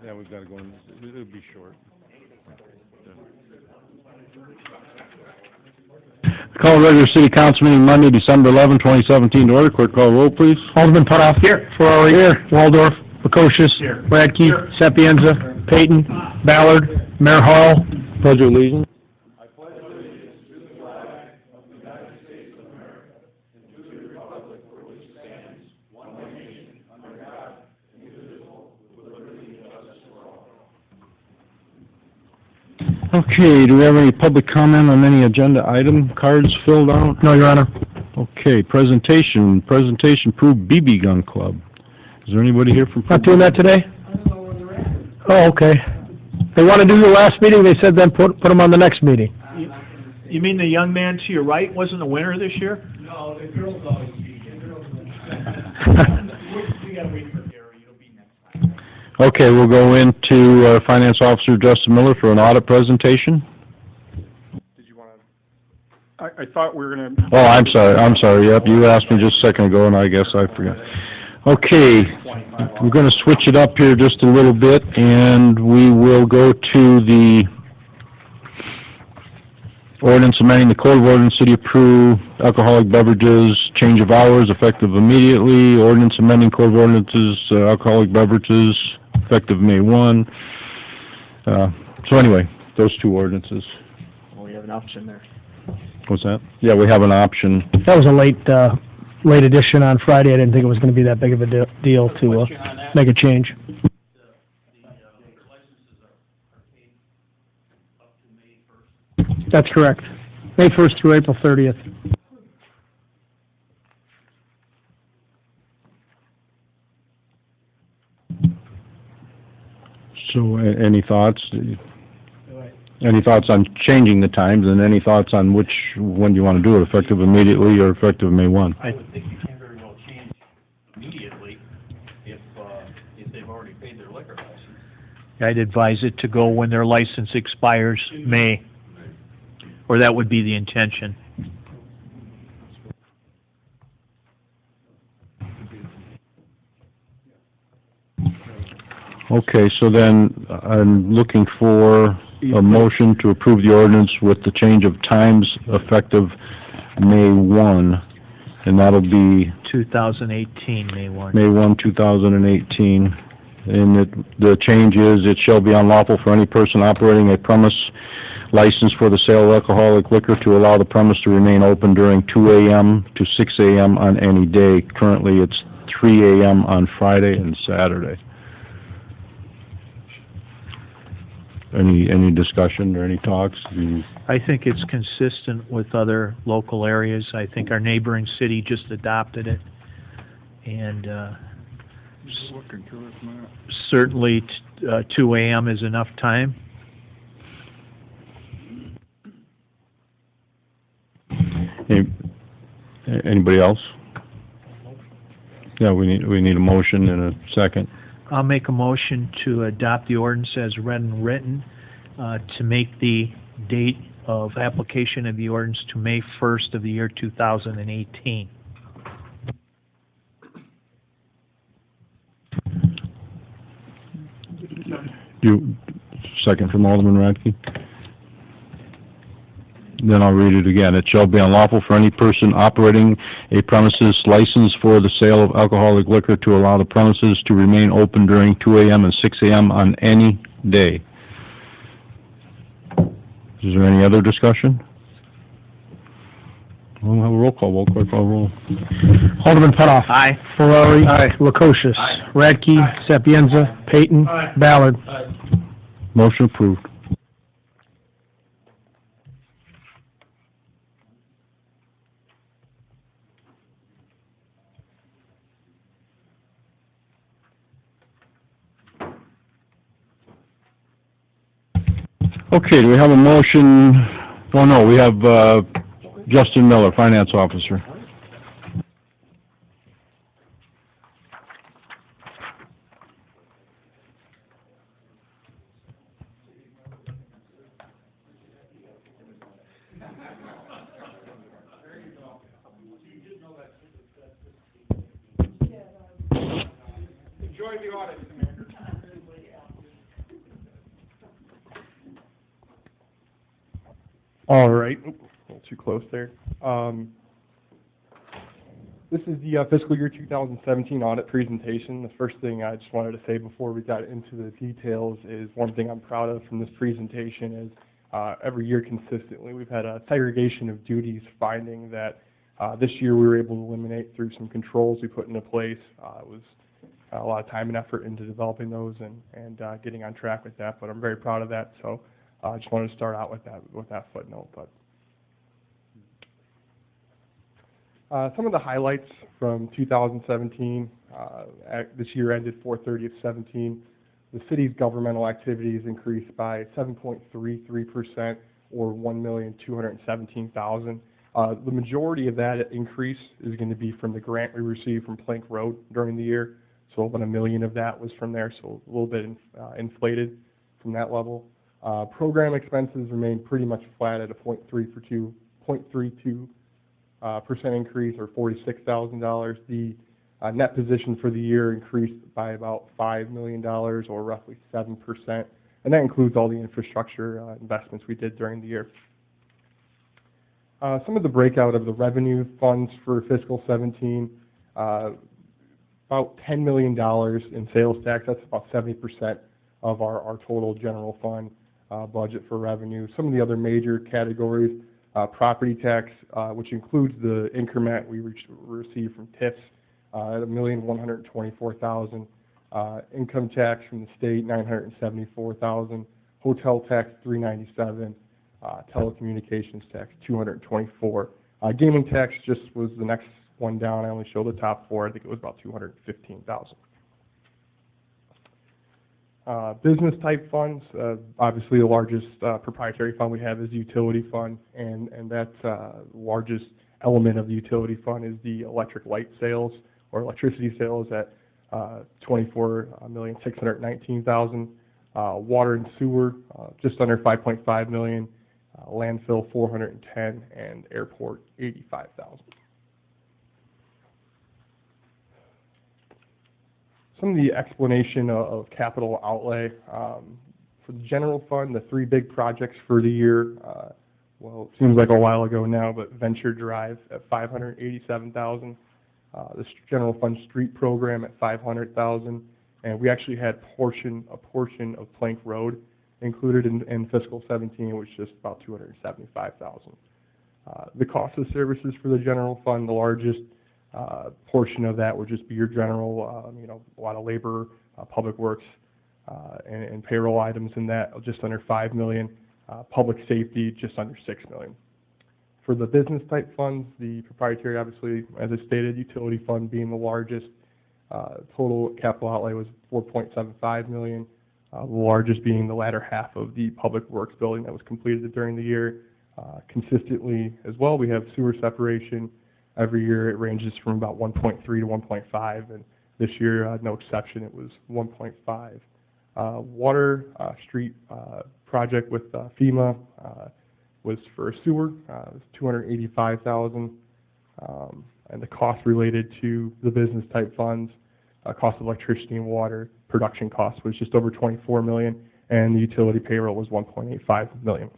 Yeah, we've got to go in, it'll be short. Call regular city council meeting Monday, December 11, 2017 to order. Clerk call roll, please. Alderman Putoff. Here. Ferrari. Here. Waldorf. Lukosius. Here. Radke. Here. Sapienza. Payton. Ballard. Mayor Hall. Pledge of allegiance. Okay, do we have any public comment on any agenda item? Cards filled out? No, Your Honor. Okay, presentation approved BB gun club. Is there anybody here from? Not doing that today? Oh, okay. They want to do your last meeting, they said then put them on the next meeting. You mean the young man to your right wasn't a winner this year? No, the girls always beat you. We gotta wait for Gary, it'll be next time. Okay, we'll go into Finance Officer Justin Miller for an audit presentation. Did you want to? I thought we were going to. Oh, I'm sorry, yep, you asked me just a second ago and I guess I forgot. Okay, we're going to switch it up here just a little bit and we will go to the ordinance amending the Code of Ordinance, City of Peru, alcoholic beverages, change of hours, effective immediately. Ordinance amending Code of Ordinances, alcoholic beverages, effective May 1. So anyway, those two ordinances. Well, we have an option there. What's that? Yeah, we have an option. That was a late edition on Friday. I didn't think it was going to be that big of a deal to make a change. That's correct. May 1st through April 30th. So any thoughts? Any thoughts on changing the times, and any thoughts on when you want to do it, effective immediately or effective May 1? I would think you can very well change immediately if they've already paid their liquor license. I'd advise it to go when their license expires, May, or that would be the intention. Okay, so then I'm looking for a motion to approve the ordinance with the change of times effective May 1, and that'll be 2018, May 1. May 1, 2018. And the change is, it shall be unlawful for any person operating a premise licensed for the sale of alcoholic liquor to allow the premise to remain open during 2 a.m. to 6 a.m. on any day. Currently, it's 3 a.m. on Friday and Saturday. Any discussion or any talks? I think it's consistent with other local areas. I think our neighboring city just adopted it. And certainly 2 a.m. is enough time. Anybody else? Yeah, we need a motion and a second. I'll make a motion to adopt the ordinance as read and written, to make the date of application of the ordinance to May 1st of the year 2018. Second from Alderman Radke. Then I'll read it again. It shall be unlawful for any person operating a premises licensed for the sale of alcoholic liquor to allow the premises to remain open during 2 a.m. and 6 a.m. on any day. Is there any other discussion? We'll have a roll call. We'll quick call roll. Alderman Putoff. Aye. Ferrari. Aye. Lukosius. Aye. Radke. Aye. Sapienza. Payton. Aye. Ballard. Aye. Motion approved. Okay, do we have a motion? Oh, no, we have Justin Miller, Finance Officer. Enjoy the audit, Commander. All right. Oop, a little too close there. This is the fiscal year 2017 audit presentation. The first thing I just wanted to say before we got into the details is one thing I'm proud of from this presentation is every year consistently we've had a segregation of duties, finding that this year we were able to eliminate through some controls we put into place. It was a lot of time and effort into developing those and getting on track with that, but I'm very proud of that. So I just wanted to start out with that footnote. But some of the highlights from 2017, this year ended 4/30/17. The city's governmental activities increased by 7.33%, or 1,217,000. The majority of that increase is going to be from the grant we received from Plank Road during the year. So about $1 million of that was from there, so a little bit inflated from that level. Program expenses remained pretty much flat at a 0.32% increase, or $46,000. The net position for the year increased by about $5 million, or roughly 7%, and that includes all the infrastructure investments we did during the year. Some of the breakout of the revenue funds for fiscal 17, about $10 million in sales tax. That's about 70% of our total general fund budget for revenue. Some of the other major categories, property tax, which includes the increment we received from TIFs, at $1,124,000. Income tax from the state, $974,000. Hotel tax, $397,000. Telecommunications tax, $224,000. Gaming tax just was the next one down. I only show the top four. I think it was about $215,000. Business type funds, obviously the largest proprietary fund we have is the utility fund, and that largest element of the utility fund is the electric light sales or electricity sales at $24,619,000. Water and sewer, just under $5.5 million. Landfill, $410,000, and airport, $85,000. Some of the explanation of capital outlay. For the general fund, the three big projects for the year, well, it seems like a while ago now, but Venture Drive at $587,000, the general fund street program at $500,000, and we actually had a portion of Plank Road included in fiscal 17, which is just about $275,000. The cost of services for the general fund, the largest portion of that would just be your general, a lot of labor, public works, and payroll items in that, just under $5 million. Public safety, just under $6 million. For the business type funds, the proprietary, obviously, as I stated, utility fund being the largest, total capital outlay was $4.75 million. The largest being the latter half of the public works building that was completed during the year. Consistently as well, we have sewer separation. Every year it ranges from about 1.3 to 1.5, and this year, no exception, it was 1.5. Water street project with FEMA was for sewer, it was $285,000, and the cost related to the business type funds, cost of electricity and water, production cost was just over $24 million, and the utility payroll was $1.85 million.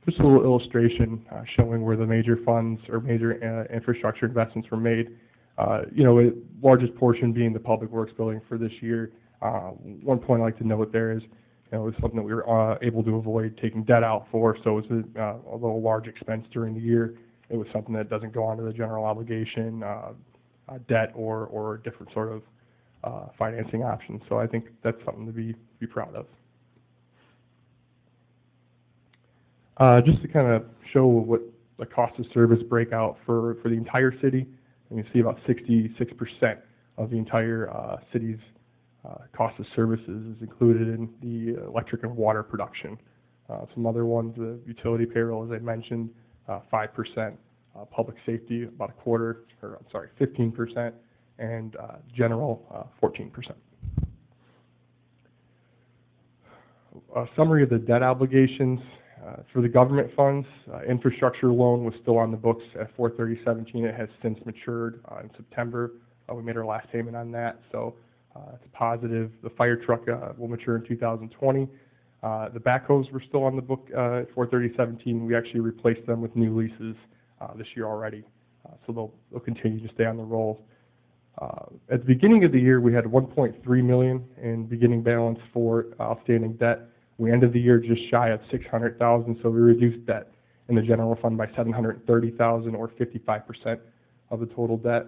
Just a little illustration showing where the major funds or major infrastructure investments were made. Largest portion being the public works building for this year. One point I'd like to note there is, it was something that we were able to avoid taking debt out for, so it was a little large expense during the year. It was something that doesn't go onto the general obligation, debt, or a different sort of financing option. So I think that's something to be proud of. Just to kind of show what the cost of service breakout for the entire city, and you see about 66% of the entire city's cost of services is included in the electric and water production. Some other ones, the utility payroll, as I mentioned, 5%, public safety about 15%, and general 14%. A summary of the debt obligations. For the government funds, infrastructure loan was still on the books at 4/30/17. It has since matured in September. We made our last payment on that, so it's a positive. The fire truck will mature in 2020. The backhoes were still on the book at 4/30/17. We actually replaced them with new leases this year already, so they'll continue to stay on the rolls. At the beginning of the year, we had $1.3 million in beginning balance for outstanding debt. We ended the year just shy of $600,000, so we reduced debt in the general fund by $730,000, or 55% of the total debt.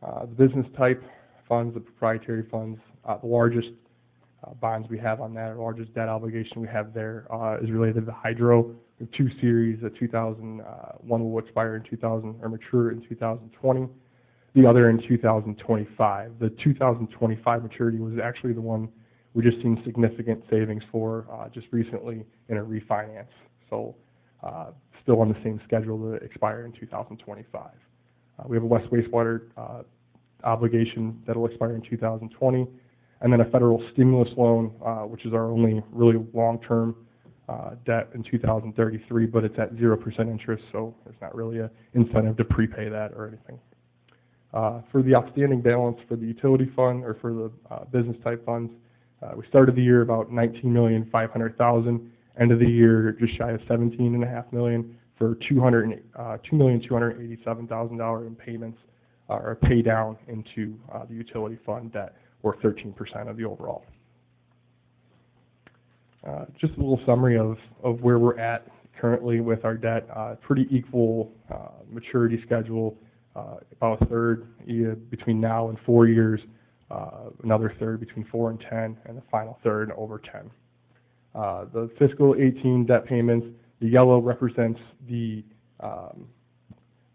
The business type funds, the proprietary funds, the largest bonds we have on that, our largest debt obligation we have there is related to the hydro. We have two series. The 2001 will expire in 2000 or mature in 2020. The other in 2025. The 2025 maturity was actually the one we just seen significant savings for just recently in a refinance. So still on the same schedule to expire in 2025. We have a wastewater obligation that will expire in 2020, and then a federal stimulus loan, which is our only really long-term debt in 2033, but it's at 0% interest, so there's not really an incentive to prepay that or anything. For the outstanding balance for the utility fund or for the business type funds, we started the year about $19,500,000, end of the year just shy of $17.5 million for $2,287,000 in payments or pay down into the utility fund debt, or 13% of the overall. Just a little summary of where we're at currently with our debt. Pretty equal maturity schedule. About a third between now and 4 years, another third between 4 and 10, and the final third over 10. The fiscal 18 debt payments, the yellow represents the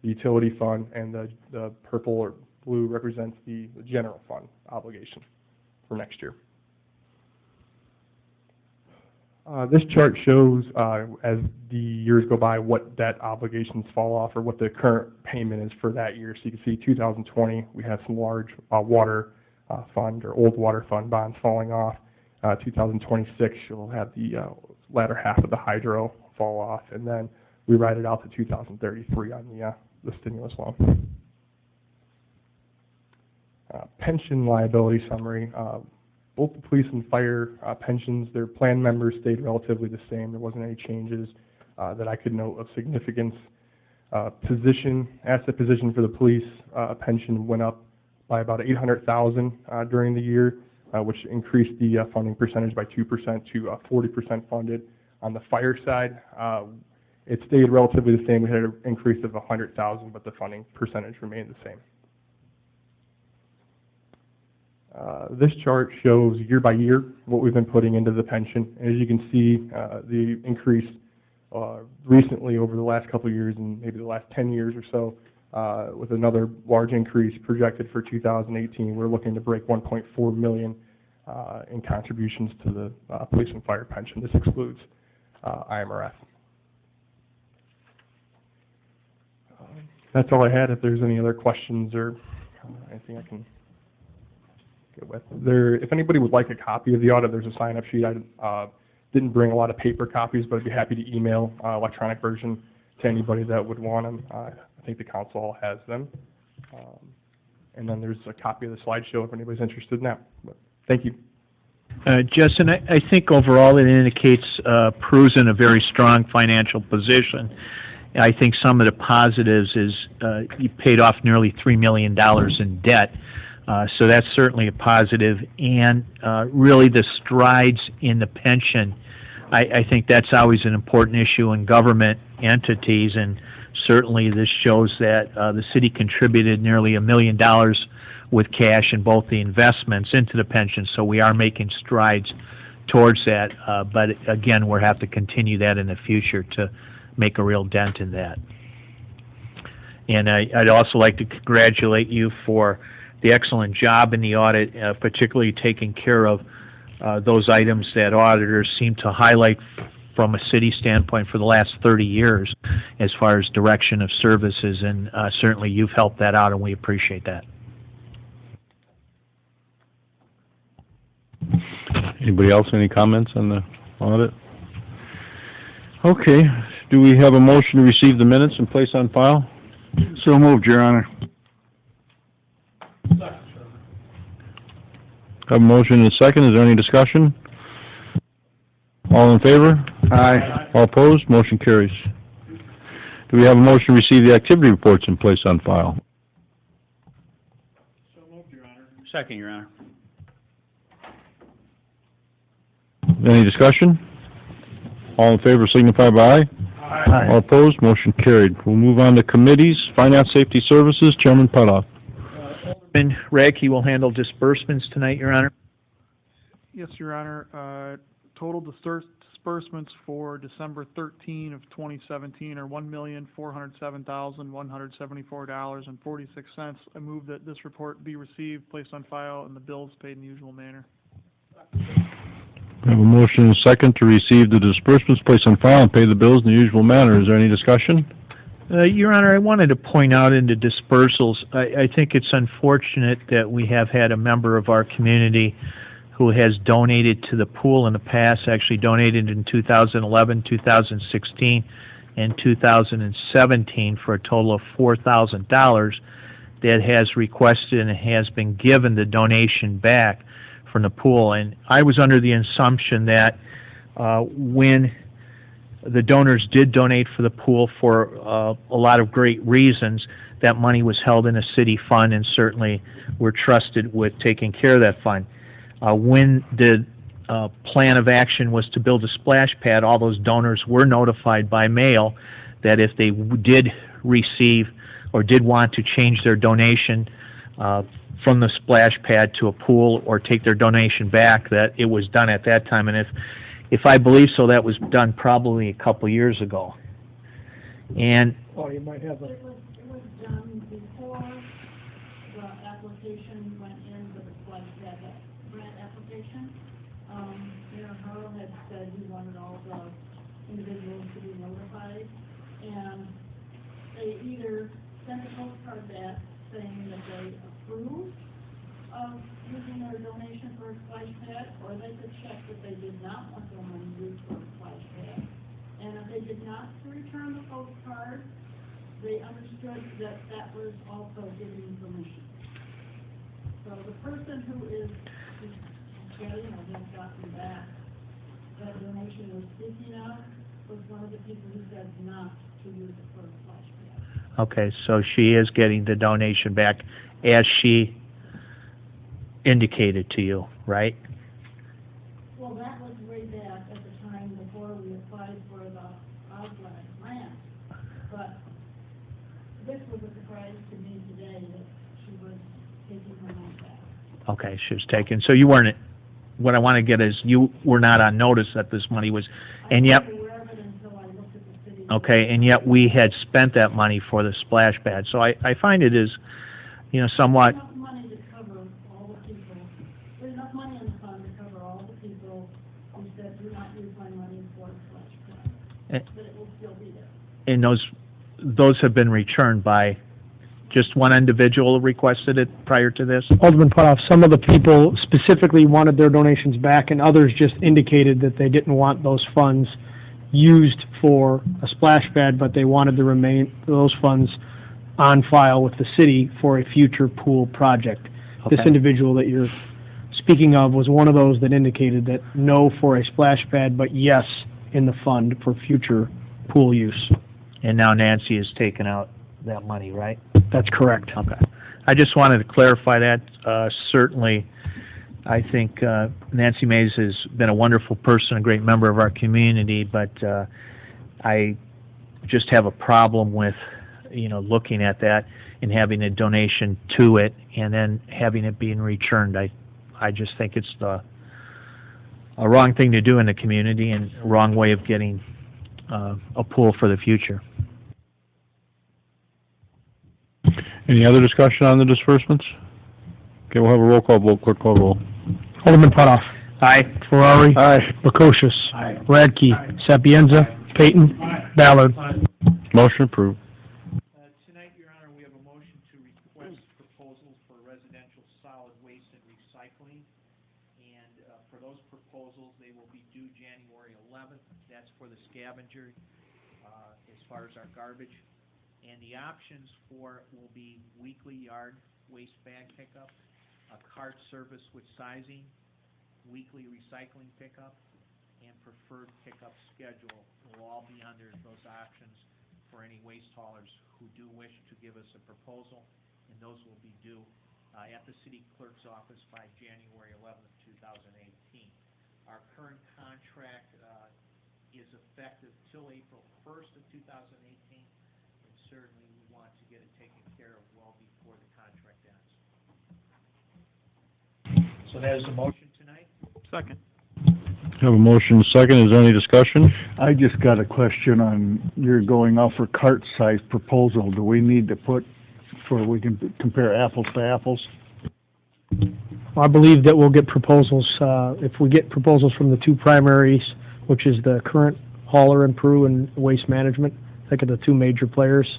utility fund, and the purple or blue represents the general fund obligation for next year. This chart shows, as the years go by, what debt obligations fall off or what the current payment is for that year. So you can see 2020, we have some large water fund or old water fund bonds falling off. 2026, you'll have the latter half of the hydro fall off, and then we ride it out to 2033 on the stimulus loan. Pension liability summary. Both the police and fire pensions, their plan members stayed relatively the same. There wasn't any changes that I could note of significance. Asset position for the police pension went up by about $800,000 during the year, which increased the funding percentage by 2% to 40% funded. On the fire side, it stayed relatively the same. We had an increase of $100,000, but the funding percentage remained the same. This chart shows year by year what we've been putting into the pension. As you can see, the increase recently over the last couple of years and maybe the last 10 years or so, with another large increase projected for 2018. We're looking to break $1.4 million in contributions to the police and fire pension. This excludes IMRF. That's all I had. If there's any other questions or anything I can get with. If anybody would like a copy of the audit, there's a sign-up sheet. I didn't bring a lot of paper copies, but I'd be happy to email electronic version to anybody that would want them. I think the council all has them. And then there's a copy of the slideshow if anybody's interested in that. But thank you. Justin, I think overall it indicates Peru's in a very strong financial position. I think some of the positives is you paid off nearly $3 million in debt. So that's certainly a positive, and really the strides in the pension, I think that's always an important issue in government entities, and certainly this shows that the city contributed nearly $1 million with cash in both the investments into the pension, so we are making strides towards that, but again, we'll have to continue that in the future to make a real dent in that. And I'd also like to congratulate you for the excellent job in the audit, particularly taking care of those items that auditors seem to highlight from a city standpoint for the last 30 years as far as direction of services, and certainly you've helped that out, and we appreciate that. Anybody else, any comments on the audit? Okay, do we have a motion to receive the minutes and place on file? So moved, Your Honor. Have a motion and a second. Is there any discussion? All in favor? Aye. All opposed? Motion carries. Do we have a motion to receive the activity reports and place on file? Second, Your Honor. Any discussion? All in favor signify by aye. All opposed? Motion carried. We'll move on to committees. Finance Safety Services, Chairman Putoff. Alderman Radke will handle disbursements tonight, Your Honor. Yes, Your Honor. Total disbursements for December 13 of 2017 are $1,407,174.46. I move that this report be received, placed on file, and the bills paid in the usual manner. We have a motion and a second to receive the disbursements, place on file, and pay the bills in the usual manner. Is there any discussion? Your Honor, I wanted to point out into dispersals, I think it's unfortunate that we have had a member of our community who has donated to the pool in the past, actually donated in 2011, 2016, and 2017 for a total of $4,000 that has requested and has been given the donation back from the pool. And I was under the assumption that when the donors did donate for the pool for a lot of great reasons, that money was held in a city fund and certainly we're trusted with taking care of that fund. When the plan of action was to build a splash pad, all those donors were notified by mail that if they did receive or did want to change their donation from the splash pad to a pool or take their donation back, that it was done at that time. And if I believe so, that was done probably a couple years ago. And Oh, you might have It was done before the application went into the splash pad grant application. Mayor Harrell had said he wanted all the individuals to be notified, and they either sent a postcard back saying that they approve of using their donation for a splash pad, or they could check that they did not want their money used for a splash pad. And if they did not return the postcard, they understood that that was also giving permission. So the person who is, has gotten back that donation was speaking of was one of the people who said not to use it for a splash pad. okay, so she is getting the donation back as she indicated to you, right? Well, that was way back at the time before we applied for the Oswald grant. But this was a surprise to me today that she was taking her money back. Okay, she was taken. So you weren't, what I want to get is you were not on notice that this money was, and yet, I wasn't aware of it until I looked at the city. okay, and yet we had spent that money for the splash pad. So I find it is, somewhat, Enough money to cover all the people. There's enough money in the fund to cover all the people who said, do not use my money for a splash pad. But it will still be there. and those have been returned by just one individual requested it prior to this? Alderman Putoff, some of the people specifically wanted their donations back, and others just indicated that they didn't want those funds used for a splash pad, but they wanted to remain those funds on file with the city for a future pool project. This Okay. individual that you're speaking of was one of those that indicated that no for a splash pad, but yes in the fund for future pool use. And now Nancy has taken out that money, right? That's correct. Okay. I just wanted to clarify that. Certainly, I think Nancy Mays has been a wonderful person, a great member of our community, but I just have a problem with, looking at that and having a donation to it and then having it being returned. I just think it's a wrong thing to do in the community and a wrong way of getting a pool for the future. Any other discussion on the disbursements? Okay, we'll have a roll call vote. Clerk call roll. Alderman Putoff. Aye. Ferrari. Aye. Prokocius. Aye. Radke. Sapienza. Payton. Ballard. Motion approved. Tonight, Your Honor, we have a motion to request proposals for residential solid waste and recycling. And for those proposals, they will be due January 11th. That's for the scavenger as far as our garbage. And the options for it will be weekly yard waste bag pickup, a cart service with sizing, weekly recycling pickup, and preferred pickup schedule will all be under those options for any waste haulers who do wish to give us a proposal, and those will be due at the city clerk's office by January 11th, 2018. Our current contract is effective till April 1st of 2018, and certainly we want to get it taken care of well before the contract ends. So that is a motion tonight. Second. Have a motion second. Is there any discussion? I just got a question on, you're going off for cart size proposal. Do we need to put, for we can compare apples to apples? I believe that we'll get proposals, if we get proposals from the two primaries, which is the current hauler in Peru and Waste Management, I think are the two major players,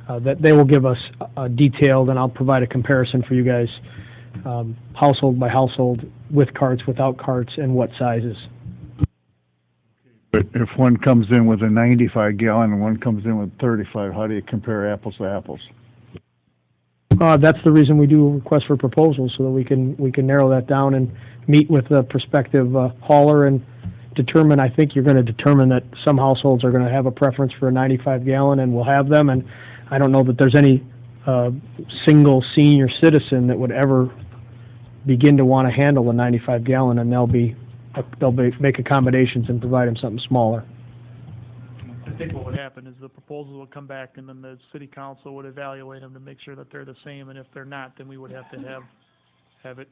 that they will give us a detailed, and I'll provide a comparison for you guys, household by household, with carts, without carts, and what sizes. But if one comes in with a 95 gallon and one comes in with 35, how do you compare apples to apples? That's the reason we do a request for proposals, so that we can narrow that down and meet with the prospective hauler and determine. I think you're going to determine that some households are going to have a preference for a 95 gallon, and we'll have them. And I don't know that there's any single senior citizen that would ever begin to want to handle a 95 gallon, and they'll make accommodations and provide them something smaller. I think what would happen is the proposal would come back, and then the city council would evaluate them to make sure that they're the same, and if they're not, then we would have to have it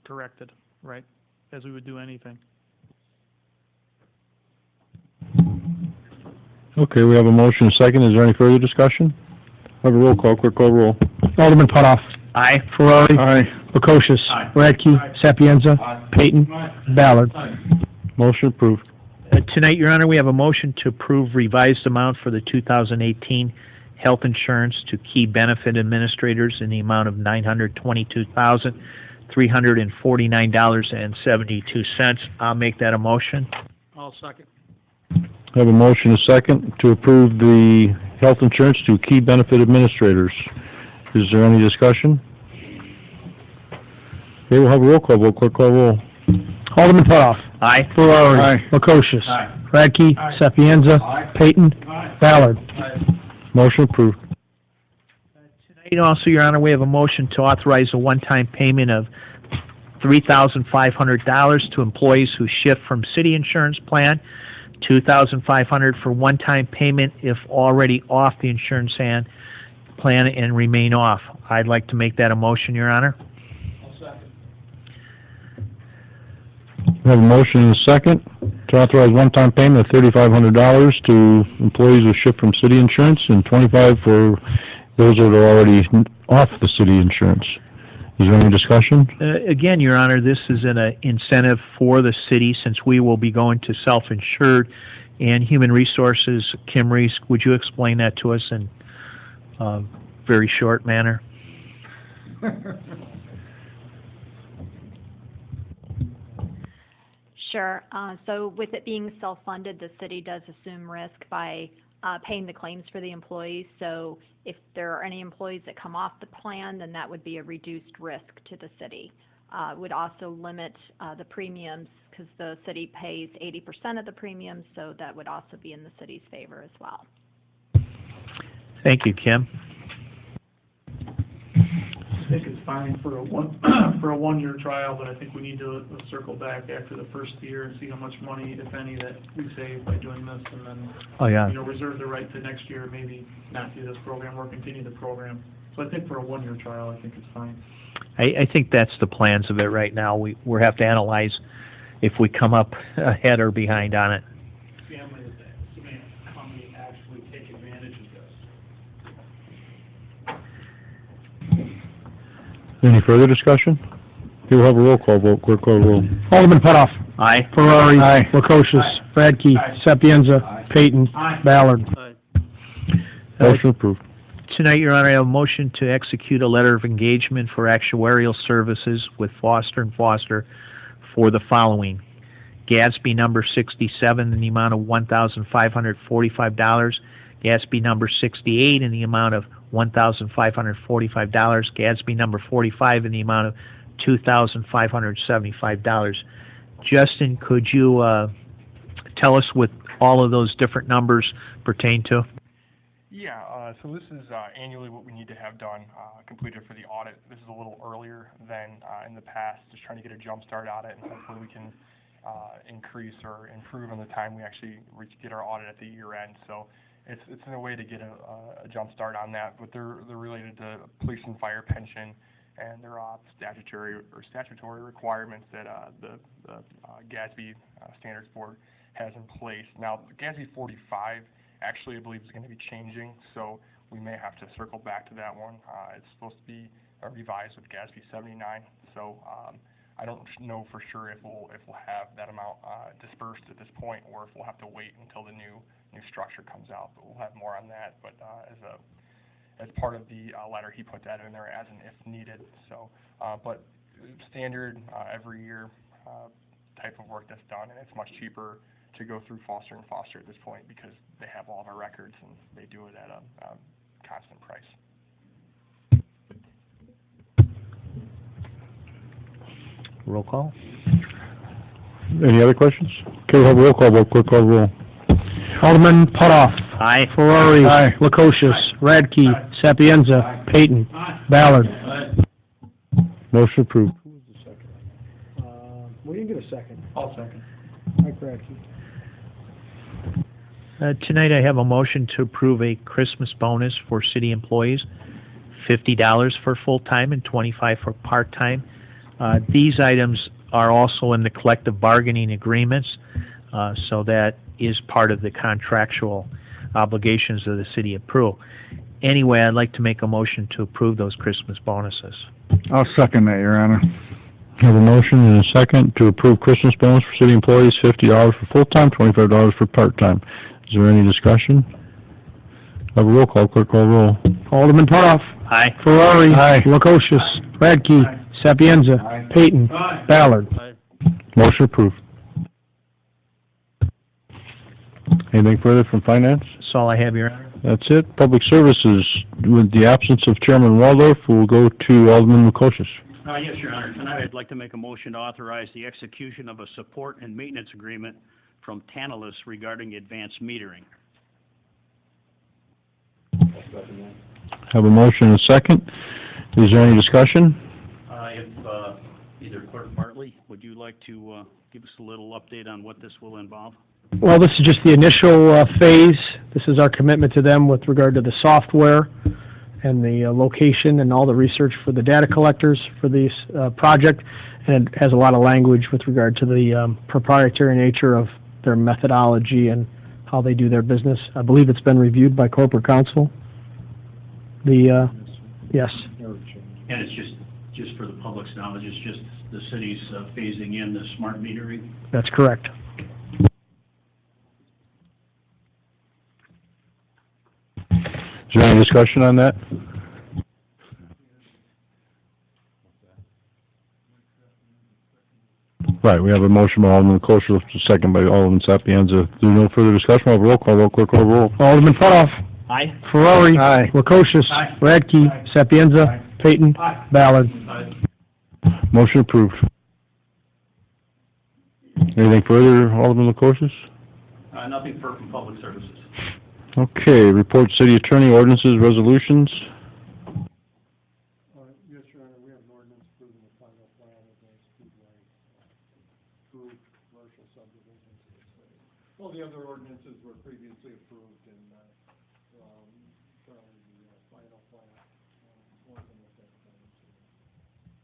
corrected, right, as we would do anything. Okay, we have a motion second. Is there any further discussion? Have a roll call. Quick call roll. Alderman Putoff. Aye. Ferrari. Aye. Lukosius. Aye. Radke. Aye. Sapienza. Peyton. Ballard. Motion approved. Tonight, Your Honor, we have a motion to approve revised amount for the 2018 health insurance to key benefit administrators in the amount of $922,349.72. I'll make that a motion. I'll second. Have a motion second to approve the health insurance to key benefit administrators. Is there any discussion? Okay, we'll have a roll call vote. Quick call roll. Alderman Putoff. Aye. Ferrari. Aye. Lukosius. Aye. Radke. Aye. Sapienza. Aye. Peyton. Aye. Ballard. Motion approved. Tonight also, Your Honor, we have a motion to authorize a one-time payment of $3,500 to employees who shift from city insurance plan, $2,500 for one-time payment if already off the insurance plan and remain off. I'd like to make that a motion, Your Honor. We have a motion and a second to authorize one-time payment of $3,500 to employees who shift from city insurance and $25 for those that are already off the city insurance. Is there any discussion? Again, Your Honor, this is an incentive for the city since we will be going to self-insured. And Human Resources, Kim Reese, would you explain that to us in a very short manner? Sure. So with it being self-funded, the city does assume risk by paying the claims for the employees. So if there are any employees that come off the plan, then that would be a reduced risk to the city. It would also limit the premiums because the city pays 80% of the premiums, so that would also be in the city's favor as well. Thank you, Kim. I think it's fine for a one-year trial, but I think we need to circle back after the first year and see how much money, if any, that we save by doing this, and then, reserve the right to next year, maybe not do this program or continue the program. So I think for a one-year trial, I think it's fine. I think that's the plans of it right now. We have to analyze if we come up ahead or behind on it. Families that, how many actually take advantage of this? Any further discussion? Okay, we'll have a roll call vote. Quick call roll. Alderman Putoff. Aye. Ferrari. Aye. Lukosius. Radke. Aye. Sapienza. Aye. Peyton. Aye. Ballard. Motion approved. Tonight, Your Honor, I have a motion to execute a letter of engagement for actuarial services with Foster & Foster for the following. GASB number 67 in the amount of $1,545. GASB number 68 in the amount of $1,545. GASB number 45 in the amount of $2,575. Justin, could you tell us what all of those different numbers pertain to? Yeah, so this is annually what we need to have done, completed for the audit. This is a little earlier than in the past, just trying to get a jump start on it, and hopefully we can increase or improve on the time we actually get our audit at the year end. So it's in a way to get a jump start on that, but they're related to police and fire pension, and they're statutory requirements that the GASB Standards Board has in place. Now, GASB 45 actually, I believe, is going to be changing, so we may have to circle back to that one. It's supposed to be revised with GASB 79, so I don't know for sure if we'll have that amount dispersed at this point, or if we'll have to wait until the new structure comes out. But we'll have more on that. But as part of the letter, he put that in there as an if needed. So, but standard every year type of work that's done, and it's much cheaper to go through Foster and Foster at this point because they have all of our records and they do it at a constant price. Roll call. Any other questions? Okay, we'll have a roll call vote, clerk call the roll. Alderman Putoff. Aye. Ferrari. Aye. Lukosius. Radke. Sapienza. Payton. Ballard. Motion approved. We didn't get a second. I'll second. Mike Radke. Tonight I have a motion to approve a Christmas bonus for city employees, $50 for full-time and $25 for part-time. These items are also in the collective bargaining agreements, so that is part of the contractual obligations of the city of Peru. Anyway, I'd like to make a motion to approve those Christmas bonuses. I'll second that, Your Honor. Have a motion and a second to approve Christmas bonus for city employees, $50 for full-time, $25 for part-time. Is there any discussion? Have a roll call, clerk call roll. Alderman Putoff. Aye. Ferrari. Aye. Lukosius. Radke. Sapienza. Payton. Ballard. Motion approved. Anything further from finance? That's all I have, Your Honor. That's it. Public services, with the absence of Chairman Waldorf, we'll go to Alderman Lukosius. Yes, Your Honor. Tonight, I'd like to make a motion to authorize the execution of a support and maintenance agreement from Tantalus regarding advanced metering. Have a motion and a second. Is there any discussion? Either Clerk Bartley, would you like to give us a little update on what this will involve? Well, this is just the initial phase. This is our commitment to them with regard to the software and the location and all the research for the data collectors for this project. And it has a lot of language with regard to the proprietary nature of their methodology and how they do their business. I believe it's been reviewed by corporate counsel. Yes. And it's just for the public's knowledge, it's just the city's phasing in the smart metering? That's correct. Is there any discussion on that? Right, we have a motion by Alderman Lukosius, second by Alderman Sapienza. If there's no further discussion, we'll have a roll call. Roll clerk call roll. Alderman Putoff. Aye. Ferrari. Aye. Lukosius. Aye. Radke. Aye. Sapienza. Aye. Payton. Aye. Ballard. Motion approved. Anything further, Alderman Lukosius? Nothing further from public services. Okay, report city attorney, ordinances, resolutions. Yes, Your Honor, we have an ordinance approving the final plan of the Speedway approved commercial subdivisions. Well, the other ordinances were previously approved and, currently the final plan wasn't at that time, so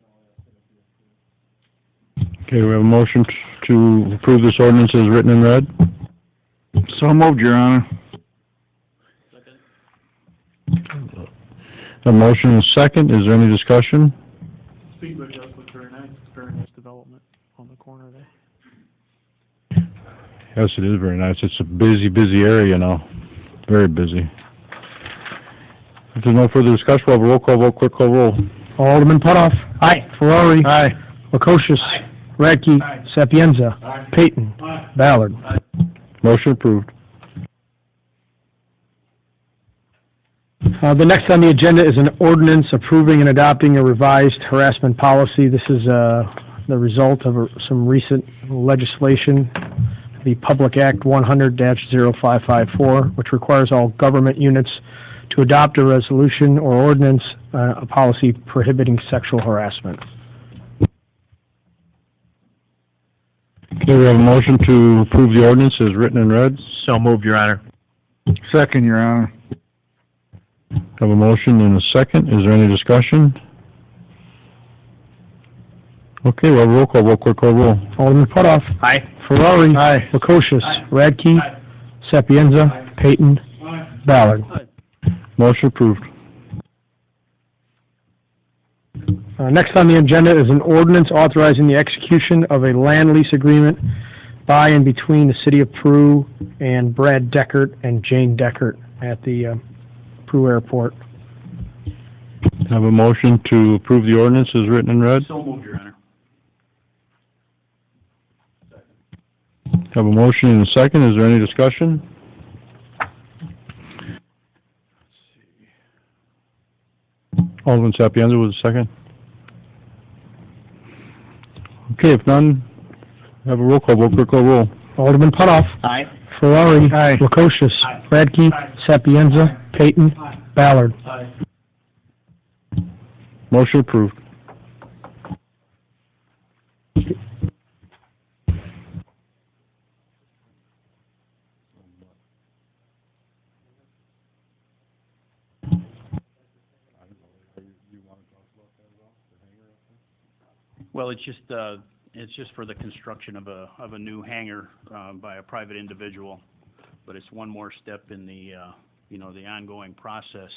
now that's gonna be approved. Okay, we have a motion to approve this ordinance as written and read. So moved, Your Honor. A motion and a second. Is there any discussion? Speedway does look very nice. It's very nice development on the corner there. Yes, it is very nice. It's a busy area now. Very busy. If there's no further discussion, we'll have a roll call vote. Clerk call roll. Alderman Putoff. Aye. Ferrari. Aye. Lukosius. Aye. Radke. Aye. Sapienza. Aye. Payton. Aye. Ballard. Motion approved. The next on the agenda is an ordinance approving and adopting a revised harassment policy. This is the result of some recent legislation, the Public Act 100-0554, which requires all government units to adopt a resolution or ordinance, a policy prohibiting sexual harassment. Okay, we have a motion to approve the ordinance as written and read. So moved, Your Honor. Second, Your Honor. Have a motion and a second. Is there any discussion? Okay, we'll have a roll call. Roll clerk call roll. Alderman Putoff. Aye. Ferrari. Aye. Lukosius. Radke. Sapienza. Payton. Ballard. Motion approved. Next on the agenda is an ordinance authorizing the execution of a land lease agreement by and between the City of Peru and Brad Deckert and Jane Deckert at the Peru Airport. Have a motion to approve the ordinance as written and read. So moved, Your Honor. Have a motion and a second. Is there any discussion? Alderman Sapienza with a second. Okay, if none, have a roll call. Roll clerk call roll. Alderman Putoff. Aye. Ferrari. Aye. Lukosius. Radke. Sapienza. Payton. Ballard. Motion approved. Well, it's just for the construction of a new hangar, by a private individual. But it's one more step in the, the ongoing process,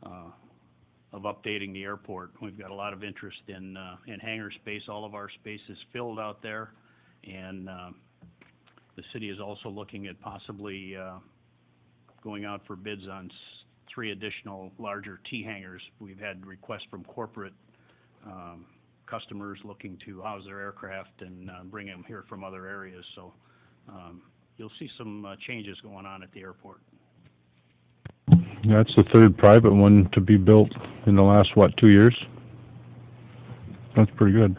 of updating the airport. We've got a lot of interest in hangar space. All of our space is filled out there. And, the city is also looking at possibly, going out for bids on 3 additional larger T hangars. We've had requests from corporate, customers looking to house their aircraft and bring them here from other areas. So you'll see some changes going on at the airport. That's the third private one to be built in the last, 2 years? That's pretty good.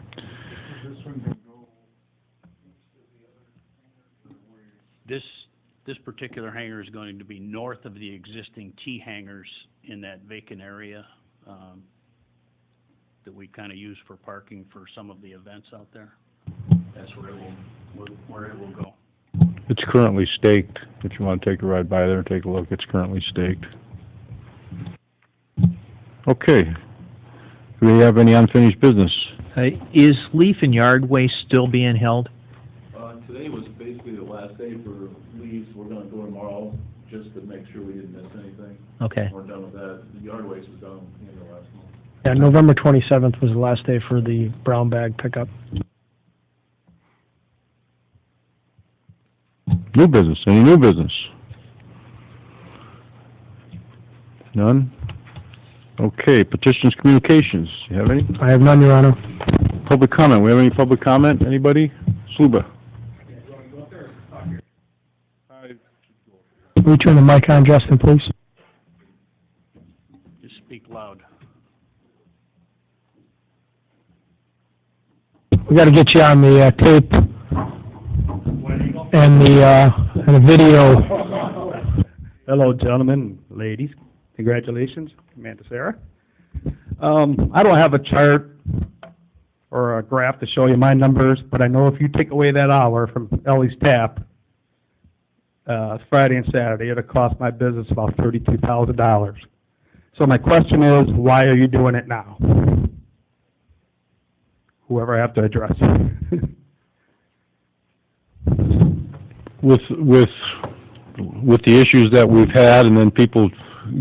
This particular hangar is going to be north of the existing T hangars in that vacant area, that we kind of use for parking for some of the events out there. That's where it will go. It's currently staked. If you want to take a ride by there and take a look, it's currently staked. Okay. Do we have any unfinished business? Is leaf and yard waste still being held? Today was basically the last day for leaves. We're gonna go tomorrow just to make sure we didn't miss anything. Okay. We're done with that. The yard waste was done at the end of last month. Yeah, November 27th was the last day for the brown bag pickup. New business. Any new business? None? Okay, petitions, communications. You have any? I have none, Your Honor. Public comment. We have any public comment? Anybody? Sluba. Can we turn the mic on, Justin, please? Just speak loud. We got to get you on the tape and the video. Hello, gentlemen, ladies. Congratulations, Amanda, Sarah. I don't have a chart or a graph to show you my numbers, but I know if you take away that hour from Ellie's tap, Friday and Saturday, it'll cost my business about $32,000. So my question is, why are you doing it now? Whoever I have to address. With the issues that we've had, and then people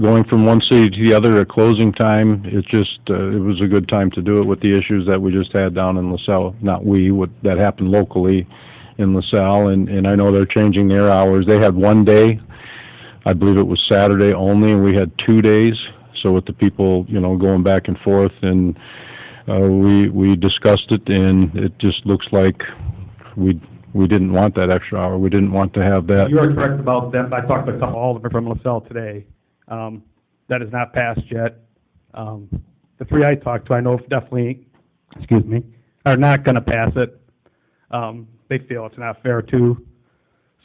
going from one city to the other at closing time, it was a good time to do it with the issues that we just had down in LaSalle. That happened locally in LaSalle, and I know they're changing their hours. They had one day, I believe it was Saturday only, and we had 2 days. So with the people, going back and forth, and we discussed it, and it just looks like we didn't want that extra hour. We didn't want to have that. You are correct about that. I talked to a couple aldermen from LaSalle today. That is not passed yet. The 3 I talked to, I know definitely, are not gonna pass it. They feel it's not fair too.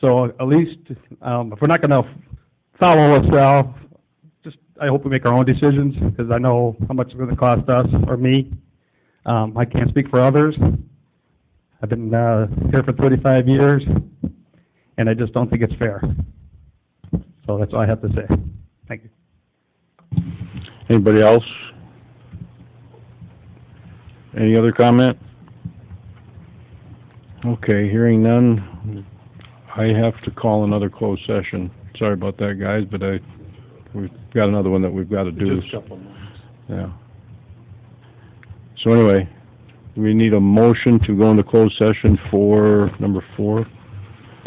So at least, if we're not gonna follow us, just, I hope we make our own decisions, because I know how much it's gonna cost us, or me. I can't speak for others. I've been, here for 35 years, and I just don't think it's fair. So that's all I have to say. Thank you. Anybody else? Any other comment? Okay, hearing none, I have to call another closed session. Sorry about that, guys, but we've got another one that we've got to do. Just a couple months. Yeah. So anyway, we need a motion to go into closed session for number 4.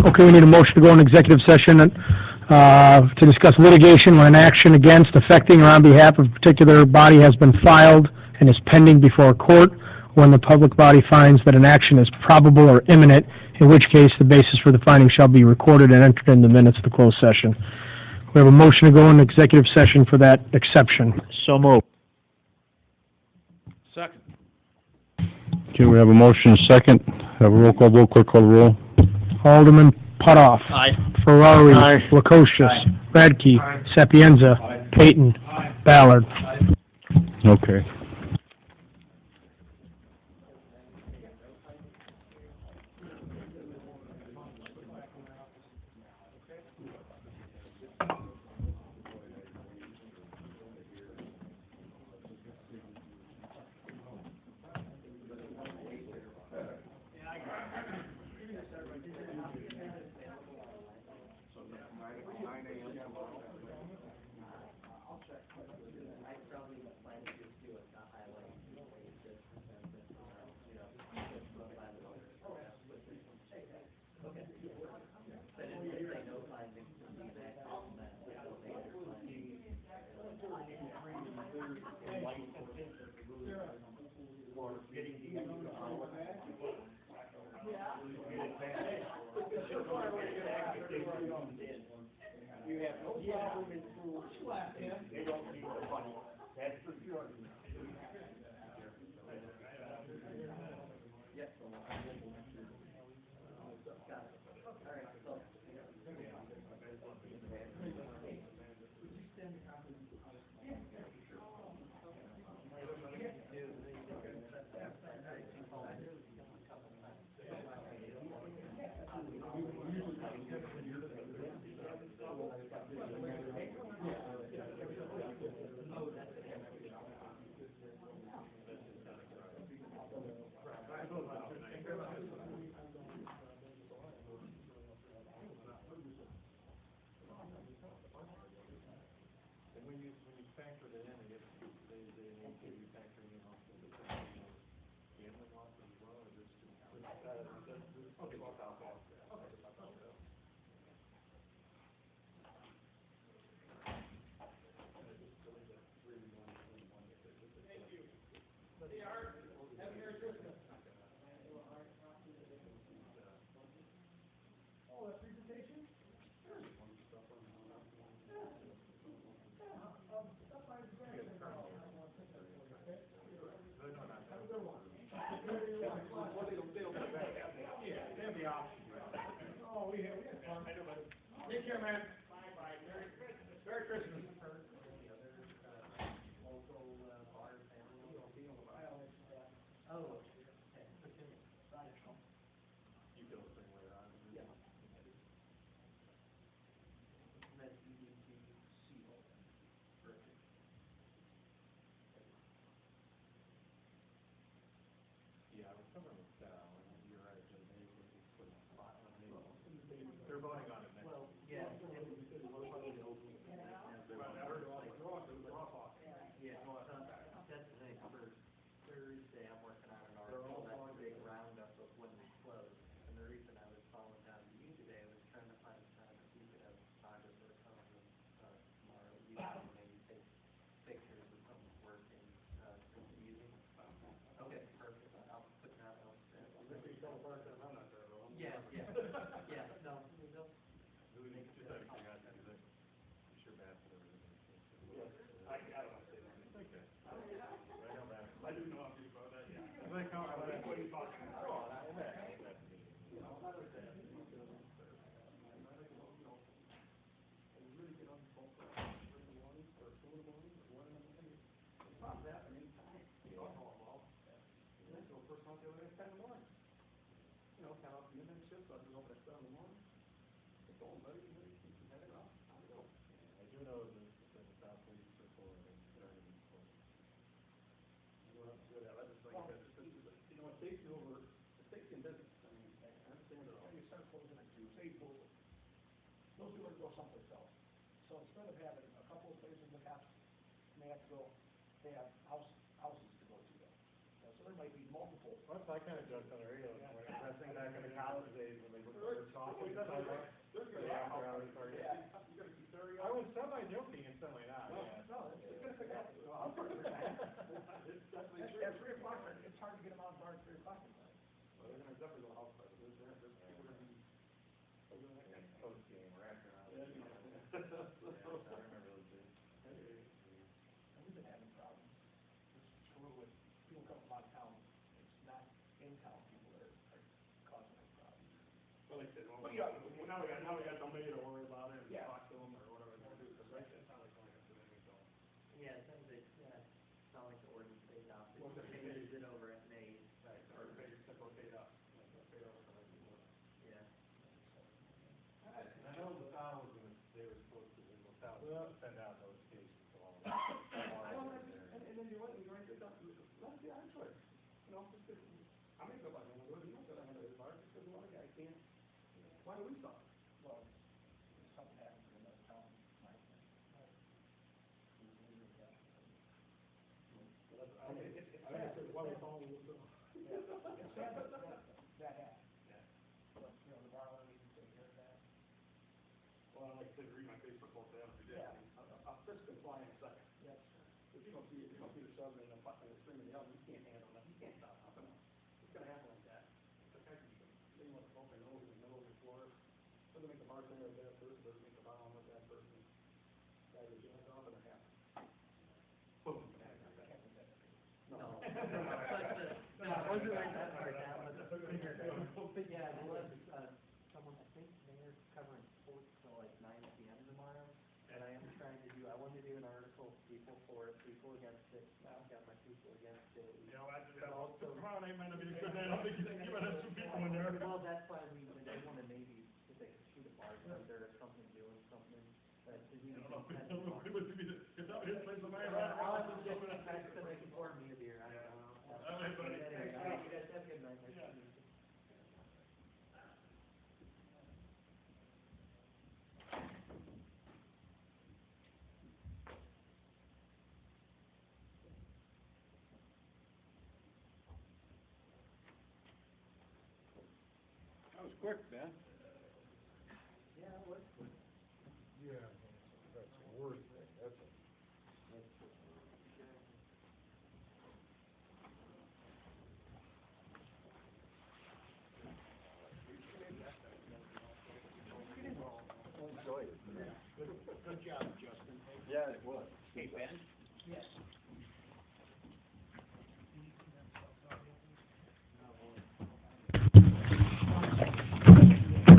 Okay, we need a motion to go into executive session, to discuss litigation when an action against, affecting, or on behalf of a particular body has been filed and is pending before a court, when the public body finds that an action is probable or imminent, in which case the basis for the finding shall be recorded and entered in the minutes of the closed session. We have a motion to go into executive session for that exception. So moved. Second. Okay, we have a motion, second. Have a roll call vote, clerk call the roll. Alderman Putoff. Aye. Ferrari. Aye. Lukosius. Radke. Sapienza. Payton. Ballard. Okay.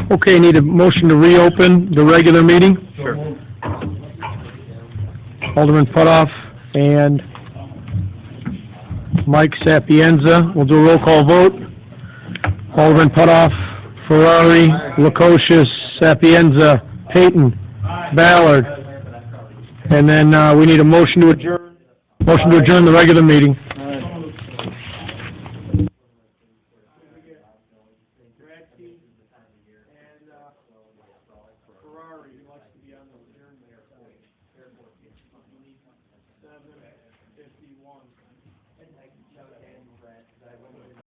Okay, need a motion to reopen the regular meeting? Sure. Alderman Putoff and Mike Sapienza. We'll do a roll call vote. Alderman Putoff, Ferrari, Lukosius, Sapienza, Payton, Ballard. And then, we need a motion to adjourn the regular meeting.